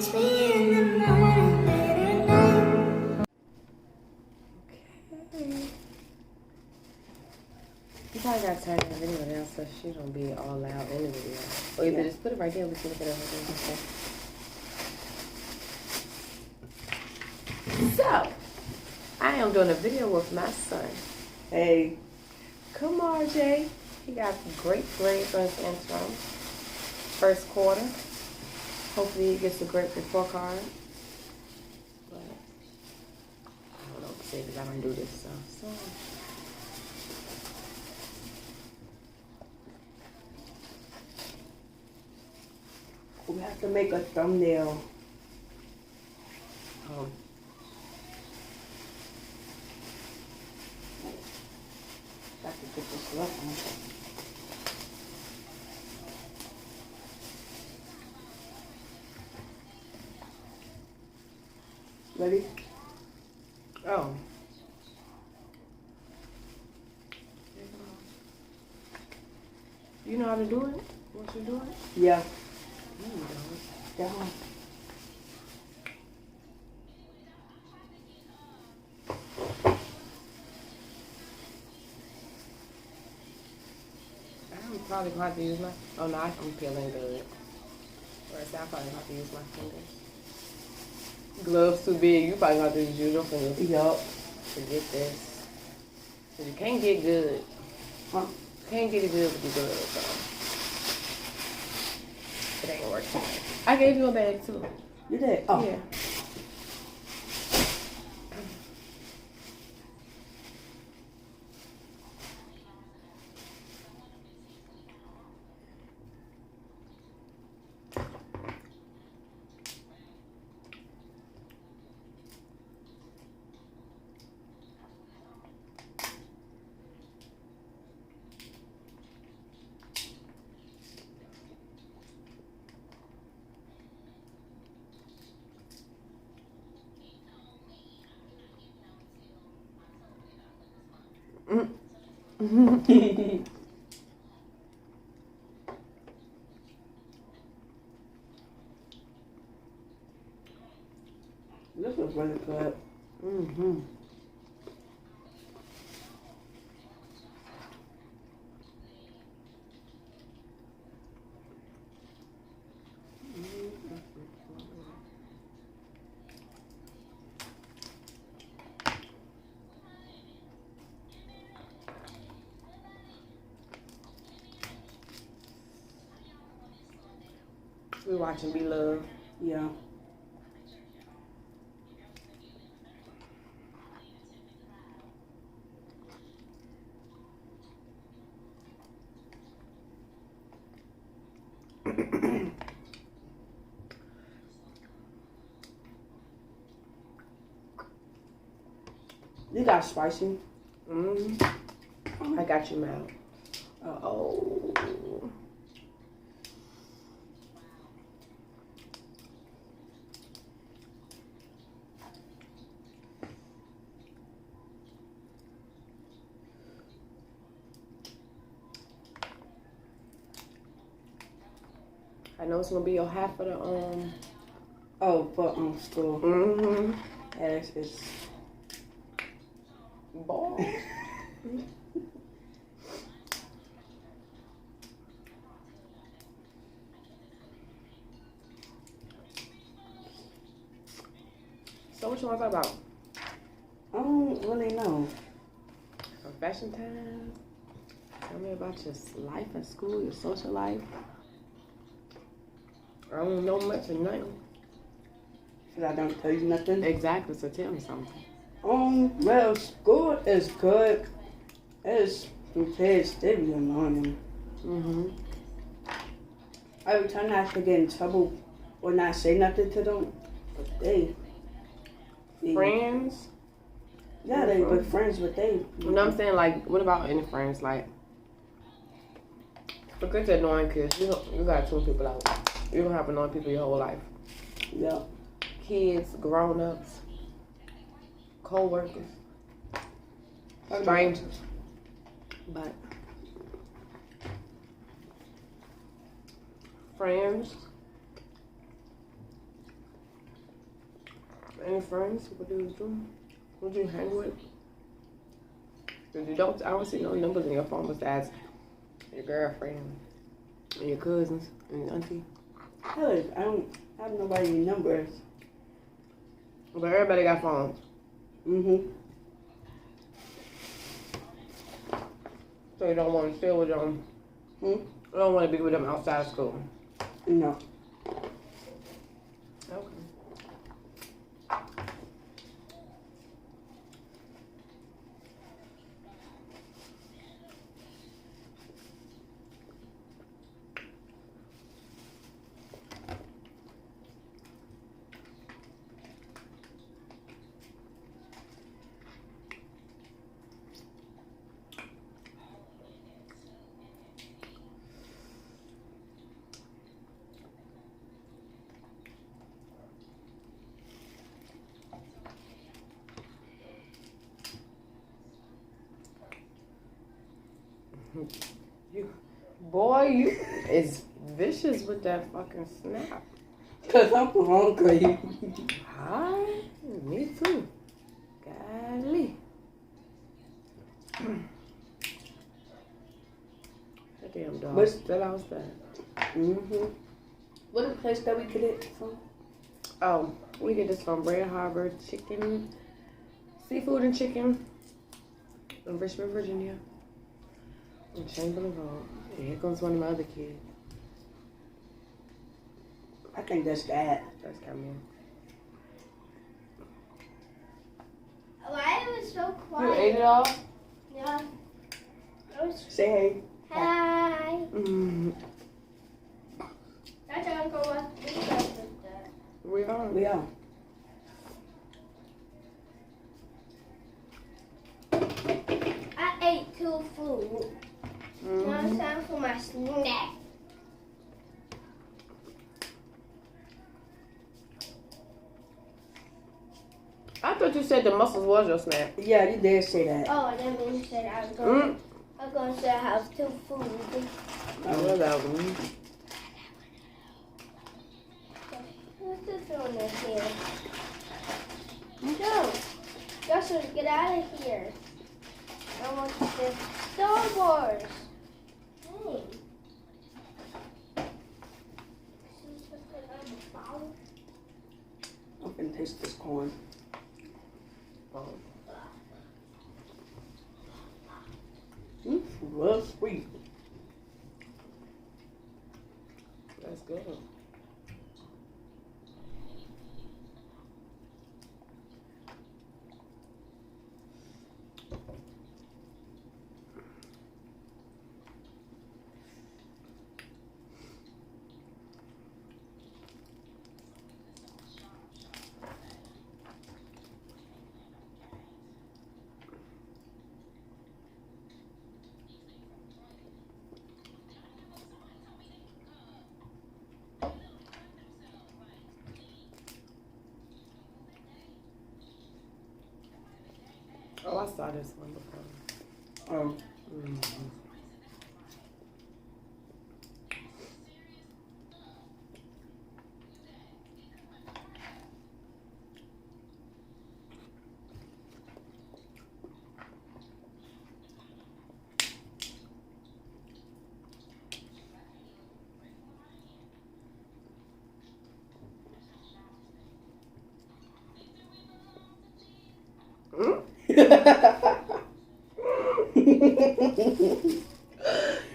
catch me in the morning, late at night. Okay. You probably gotta turn that video down so she don't be all loud in the video. Or either just put it right there, we can look at everything. So, I am doing a video with my son. Hey. Come on, Jay. He got great grades on his interim. First quarter. Hopefully he gets a great report card. But I don't know what to say because I don't do this stuff. So. We have to make a thumbnail. Oh. Got to get this left on. Ready? Oh. You know how to do it? What you doing? Yeah. You know it. Down. I'm probably going to have to use my... Oh, no, I'm feeling good. Whereas I probably have to use my fingers. Gloves too big. You probably have to use your fingers. Yup. To get this. Because you can't get good. Huh? Can't get it good with your gloves, so... It ain't working. I gave you a bag, too. You did? Oh. Yeah. This was really good. Mm-hmm. We watching Be Love. Yeah. You got spicy. I got you, Mal. Uh-oh. I know it's gonna be your half of the Oh, for school. Mm-hmm. Yeah, it's Boy. So what you want to talk about? I don't really know. Confession time? Tell me about your life in school, your social life. I don't know much or nothing. Cause I don't tell you nothing. Exactly, so tell me something. Well, school is good. It's some kids, they be annoying. Mm-hmm. Every time I have to get in trouble or not say nothing to them, but they Friends? Yeah, they good friends, but they. You know what I'm saying? Like, what about any friends? Like, forget the annoying kids. You got two people out. You don't have annoying people your whole life. Yeah. Kids, grown-ups, co-workers, strangers. But friends, Any friends? What do you do? Who do you hang with? If you don't, I don't see no numbers in your phone besides your girlfriend and your cousins and your auntie. Hell, I don't have nobody's numbers. But everybody got phones. Mm-hmm. So you don't want to stay with them. You don't want to be with them outside of school. No. Okay. Boy, you is vicious with that fucking snap. Cause I'm hungry. Hi, me too. Golly. That damn dog What's- still outside. Mm-hmm. What is the place that we get it from? Oh, we get this from Red Harbor Chicken, Seafood and Chicken in Richmond, Virginia. On Chamberlain Road. And here comes one of my other kids. I think that's that. That's Camille. Why it was so You quiet? ate it all? Yeah. It was, Say hey. hi. Mm, That's Uncle what we got with that. we are. We are. I ate two food. Now it's time for my snack. I thought you said the mussels was your snack. Yeah, you did say that. Oh, that means that I was going to have two food. I know that one. What's this one in here? No. Joshua, get out of here. I want the Star Wars. Hey. I'm gonna taste this corn. It's real sweet. That's good. Oh, I saw this one before. Oh.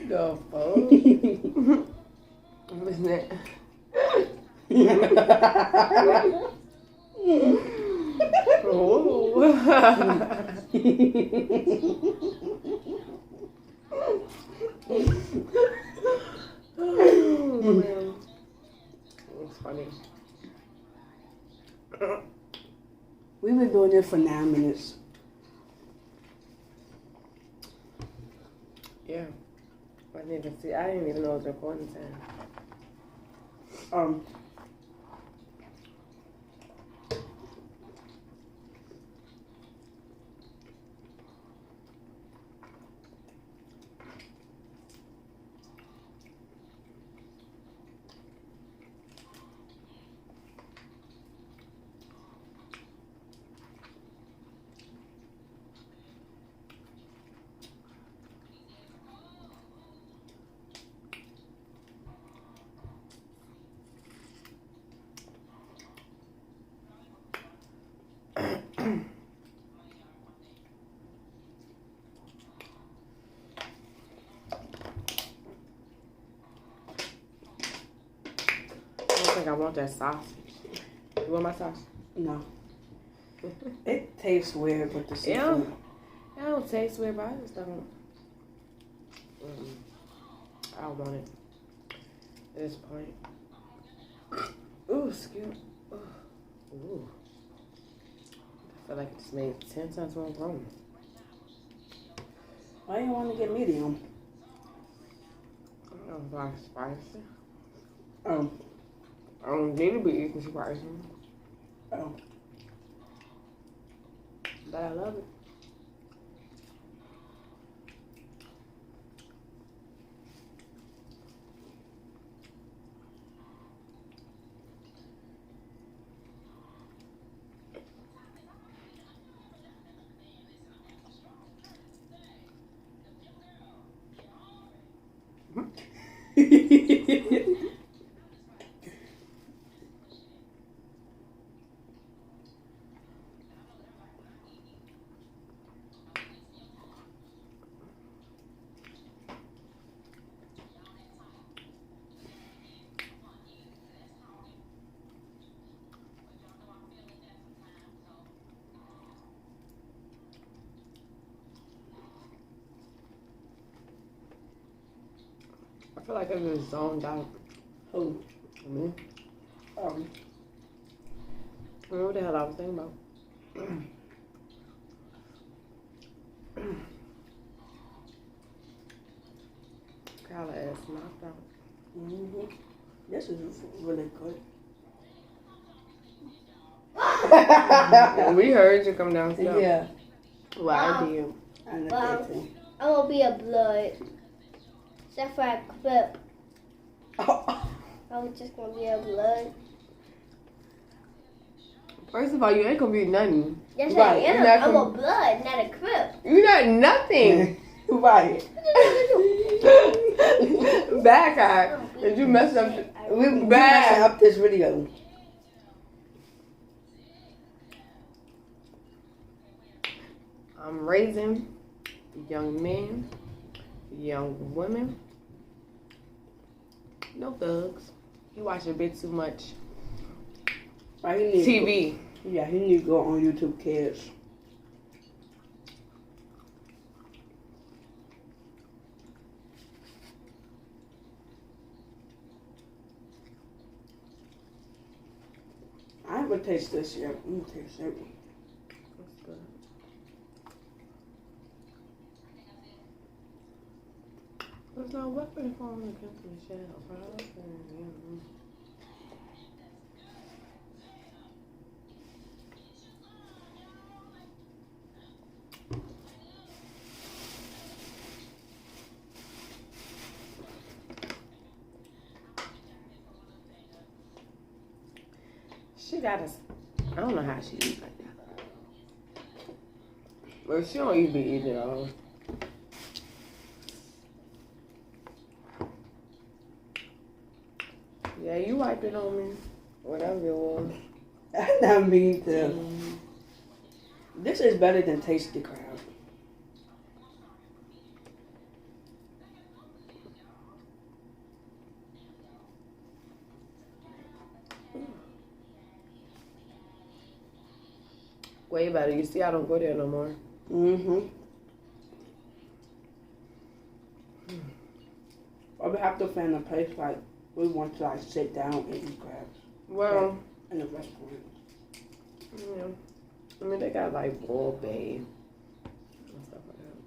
The fuck? What's that? Oh. It's funny. We've been doing this for 9 minutes. Yeah. I didn't see. I didn't even know it was recording time. think I want that sausage. You want my sausage? No. It tastes weird with the seafood. Yeah. I don't taste weird, but I just don't. I don't want it at this point. Ooh, excuse me. Ooh. I feel like it just made 10 times more wrong. Why you want to get medium? I don't like spicy. Oh. I don't need to be eating spicy. Oh. But I love it. I feel like I just zoned out. Who? Me. Oh. I don't know what the hell I was thinking about. Kyla ass knocked out. Mm-hmm. This is really good. We heard you come downstairs. Yeah. Well, I did. And the Wow. thing. I'm gonna be a blood. Except for a clip. Oh. I'm just gonna be a blood. First of all, you ain't gonna be nothing. Yes, Right, I am. you're not I'm a gonna- blood, not a crip. You're not nothing. Right. Back eye. Did you mess up? We messing Bad. up this video. I'm raising young men, young women. No thugs. You watch a bit too much Right, he need to TV. go, yeah, he need to go on YouTube Kids. I haven't tasted this yet. I'm gonna taste it. That's good. There's no weapon falling against the shadow. She got us. I don't know how she eat like that. But she don't even be eating it all. Yeah, you wiped it on me. Whatever it was. I mean, this is better than Tasty Crab. Way better. You see, I don't go there no more. Mm-hmm. Or we have to find a place like we want to like sit down and eat crabs Well, in a restaurant. yeah. I mean, they got like Bull Bay and stuff like that.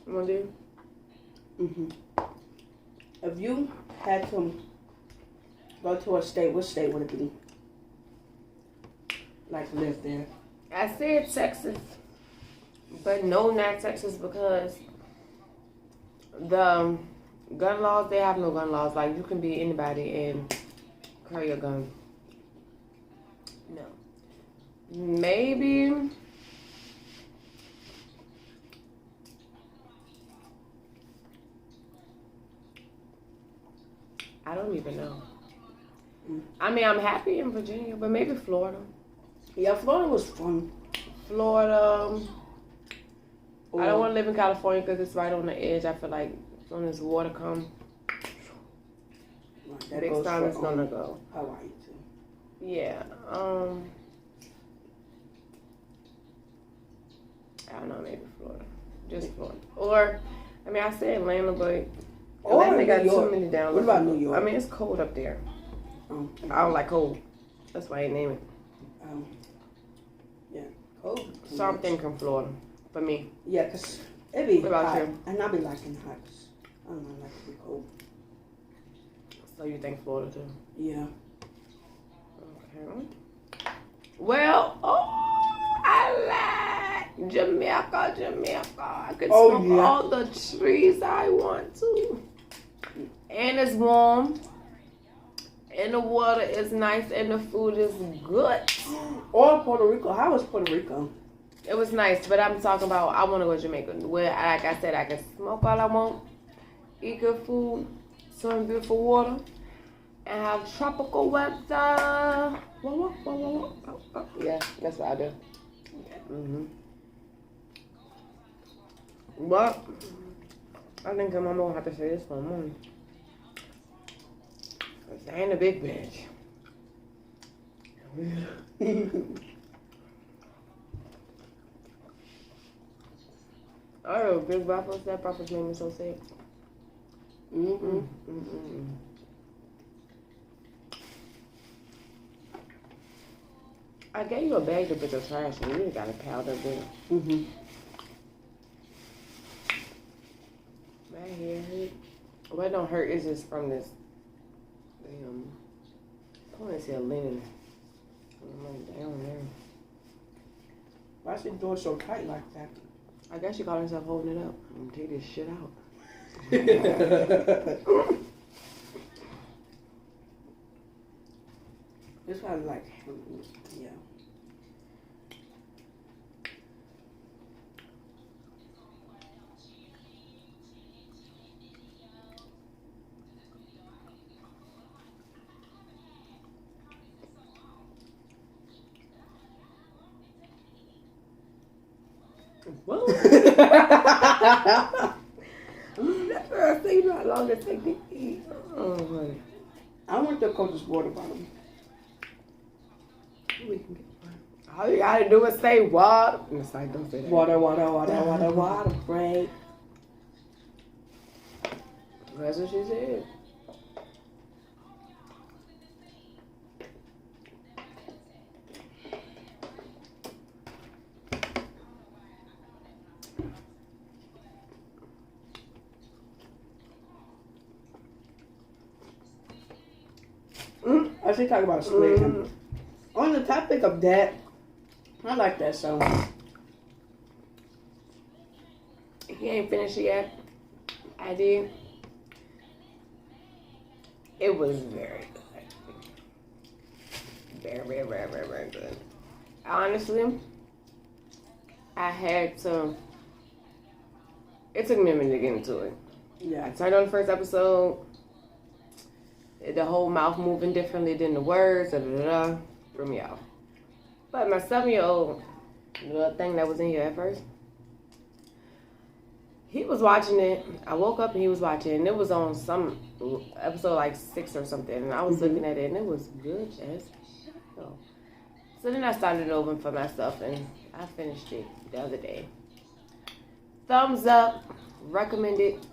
You want to do? Mm-hmm. If you had to go to a state, what state would it be? Like live there? I said Texas, but no, not Texas, because the gun laws, they have no gun laws. Like, you can be anybody and carry a gun. No. Maybe I don't even know. I mean, I'm happy in Virginia, but maybe Florida. Yeah, Florida was fun. Florida. Or, I don't want to live in California because it's right on the edge. I feel like as soon as water comes, Right. That Big goes Sam for, is gonna go. Hawaii too. Yeah. I don't know, maybe Florida. Just Florida. Or, I mean, I say Atlanta, but Or Atlanta got New York. too many downloads. What about New York? I mean, it's cold up there. Oh, I don't like cold. That's why I ain't name it. Yeah, cold. So I'm thinking Florida for me. Yeah, because it be What about hot. you? And I be liking hot. 'Cause I don't know, I like to be cold. So you think Florida too? Yeah. Okay. Well, I like Jamaica. I could smoke all the trees I want to. And it's warm. And the water is nice. And the food is good. Or Puerto Rico. How was Puerto Rico? It was nice, but I'm talking about I want to go to Jamaica. Where, like I said, I can smoke all I want, eat good food, swim in beautiful water, and have tropical weather. Yeah, that's what I do. But I think my mom will have to say this for money. Cause I ain't a big bitch. Oh, big breakfast. That breakfast made me so sick. I gave you a bag to put your trash in. You got a powder there. My hair hurt. What don't hurt is just from this damn ponytail linen. I'm like down there. Why is she doing so tight like that? I guess she called herself holding it up. I'm gonna take this shit out. This one like, yeah. Whoa. That's where I say you know how long it takes to eat. Oh, honey. I want the coldest water bottle. We can get one. All you gotta do is say water. And it's like, don't say that. Water, break. That's what she said. I should talk about Squid. On the topic of that, I like that song. He ain't finished yet. I did. It was very good. Very good. Honestly, I had to. It took me a minute to get into it. Yeah. I turned on the first episode. The whole mouth moving differently than the words. Threw me off. But my 7-year-old, the thing that was in here at first, he was watching it. I woke up and he was watching it. And it was on some episode like 6 or something. And I was looking at it and it was good as hell. So then I started it over for myself and I finished it the other day. Thumbs up. Recommended.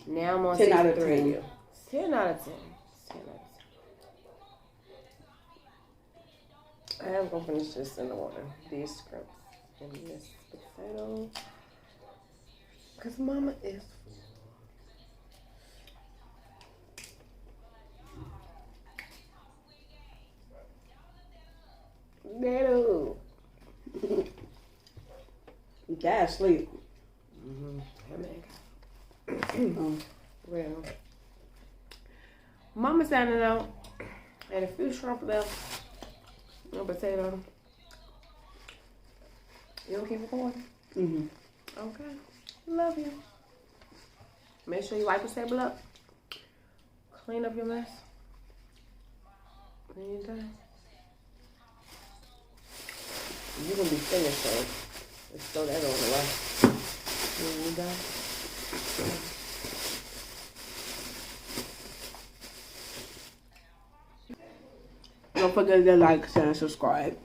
Now I'm on 10 out of 6 3. 10. 10 out of 10. 10 out of 10. I am going to finish this in the water. These scripts and this potato. Because mama is full. Little. Dad asleep. Well, mama standing out. And a few shrimp left. No potato. You don't keep it going? Okay. Love you. Make sure you wipe the table up. Clean up your mess. When you're done. You're going to be finished, so let's throw that on the way. When you're done. Don't forget to like, share, and subscribe.